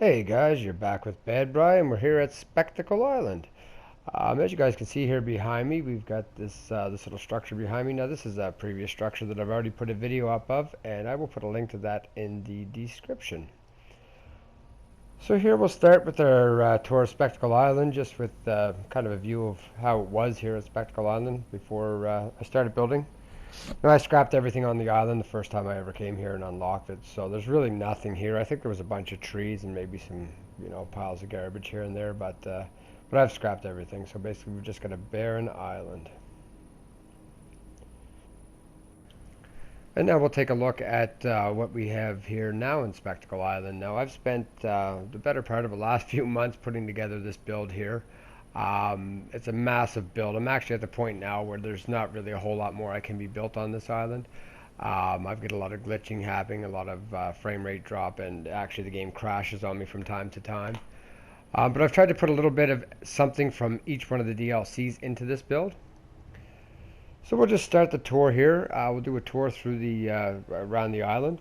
Hey guys, you're back with Bad Bri, and we're here at Spectacle Island. As you guys can see here behind me, we've got this little structure behind me. Now this is a previous structure that I've already put a video up of, and I will put a link to that in the description. So here we'll start with our tour of Spectacle Island, just with kind of a view of how it was here at Spectacle Island before I started building. Now, I scrapped everything on the island the first time I ever came here and unlocked it, so there's really nothing here. I think there was a bunch of trees and maybe some, piles of garbage here and there, but I've scrapped everything. So basically, we've just got a barren island. And now we'll take a look at what we have here now in Spectacle Island. Now, I've spent the better part of the last few months putting together this build here. It's a massive build. I'm actually at the point now where there's not really a whole lot more I can be built on this island. I've got a lot of glitching happening, a lot of frame rate drop, and actually the game crashes on me from time to time. But I've tried to put a little bit of something from each one of the DLCs into this build. So we'll just start the tour here. We'll do a tour through the around the island.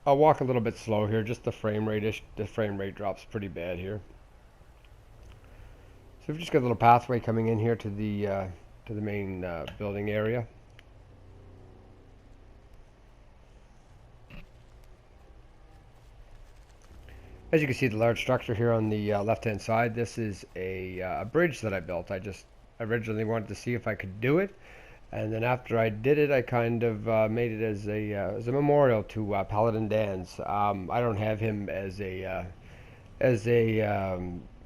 I'll walk a little bit slow here, just the frame rate drops pretty bad here. So we've just got a little pathway coming in here to the main building area. As you can see, the large structure here on the left-hand side, this is a bridge that I built. I just originally wanted to see if I could do it, and then after I did it, I kind of made it as a memorial to Paladin Dan's. I don't have him as a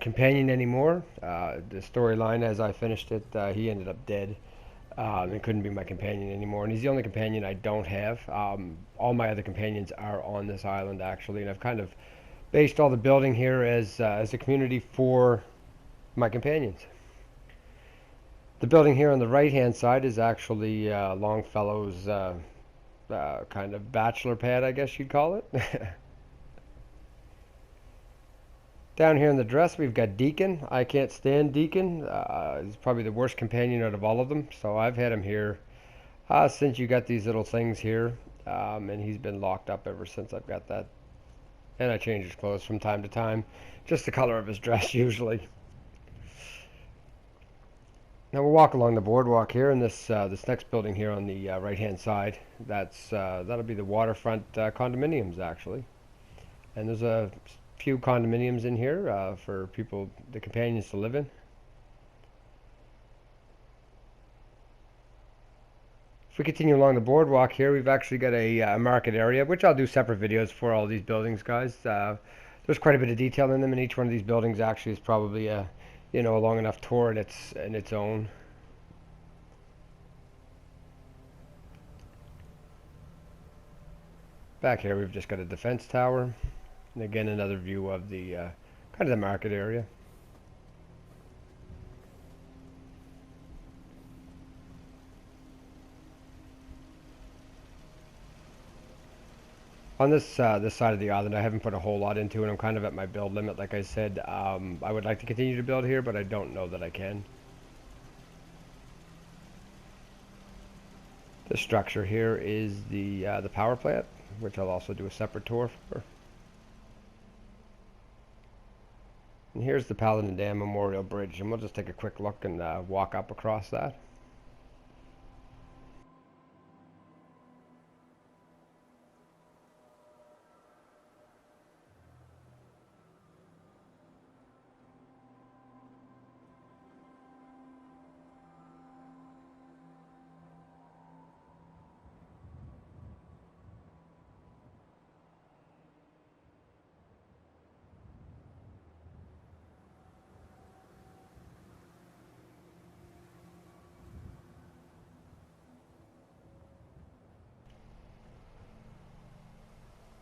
companion anymore. The storyline, as I finished it, he ended up dead. And couldn't be my companion anymore, and he's the only companion I don't have. All my other companions are on this island actually, and I've kind of based all the building here as a community for my companions. The building here on the right hand side is actually Longfellow's kind of bachelor pad, I guess you'd call it. Down here in the dress we've got Deacon. I can't stand Deacon. He's probably the worst companion out of all of them, so I've had him here since you got these little things here, and he's been locked up ever since I've got that. And I change his clothes from time to time, just the color of his dress usually. Now we'll walk along the boardwalk here in this next building here on the right hand side. That'll be the waterfront condominiums actually, and there's a few condominiums in here for people, the companions, to live in. If we continue along the boardwalk here, we've actually got a market area, which I'll do separate videos for all these buildings, guys. There's quite a bit of detail in them, and each one of these buildings actually is probably a long enough tour in its own. Back here, we've just got a defense tower, and again another view of the kind of the market area. On this side of the island, I haven't put a whole lot into it. I'm kind of at my build limit, like I said. I would like to continue to build here, but I don't know that I can. The structure here is the power plant, which I'll also do a separate tour for. And here's the Paladin Dam Memorial Bridge, and we'll just take a quick look and walk up across that.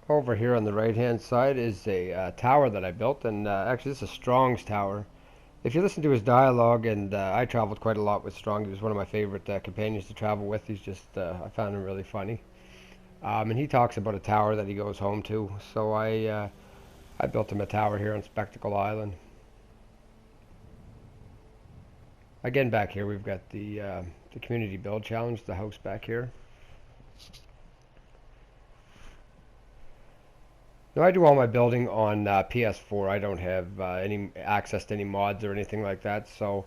Over here on the right hand side is a tower that I built, and actually this is Strong's tower. If you listen to his dialogue, and I traveled quite a lot with Strong, he was one of my favorite companions to travel with. He's just, I found him really funny. And he talks about a tower that he goes home to, so I built him a tower here on Spectacle Island. Again, back here we've got the community build challenge, the house back here. Now I do all my building on PS4. I don't have any access to any mods or anything like that, so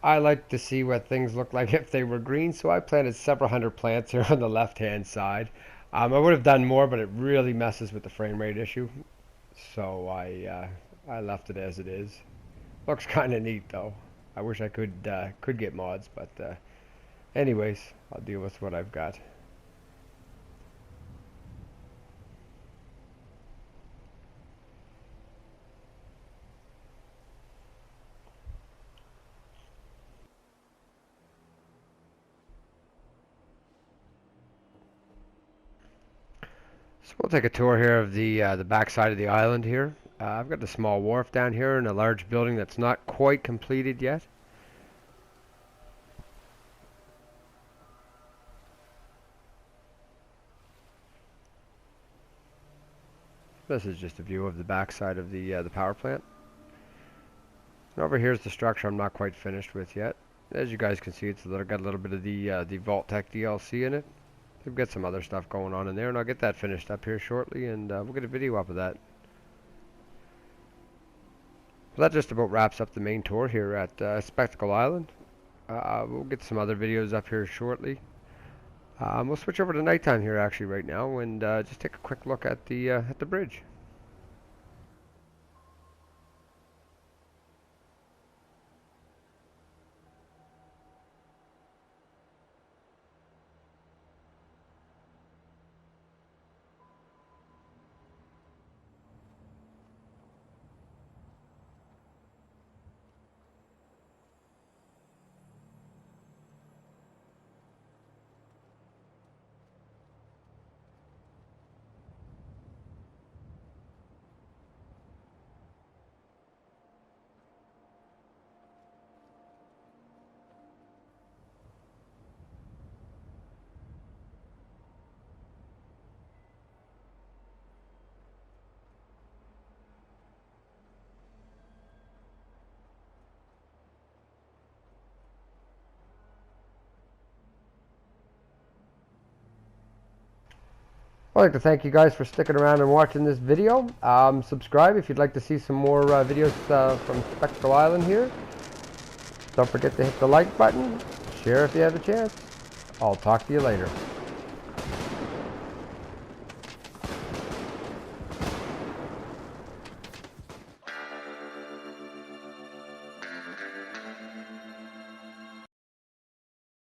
I like to see what things look like if they were green. So I planted several hundred plants here on the left-hand side. I would have done more, but it really messes with the frame rate issue, so I left it as it is. Looks kind of neat though. I wish I could get mods, but anyways, I'll deal with what I've got. So we'll take a tour here of the back side of the island here. I've got the small wharf down here and a large building that's not quite completed yet. This is just a view of the back side of the power plant. And over here is the structure I'm not quite finished with yet. As you guys can see, it's got a little bit of the Vault Tech DLC in it. We've got some other stuff going on in there, and I'll get that finished up here shortly, and we'll get a video up of that. Well, that just about wraps up the main tour here at Spetical Island. We'll get some other videos up here shortly. We'll switch over to nighttime here actually right now, and just take a quick look at the bridge. I'd like to thank you guys for sticking around and watching this video. Subscribe if you'd like to see some more videos from Spectacle Island here. Don't forget to hit the like button. Share if you have a chance. I'll talk to you later.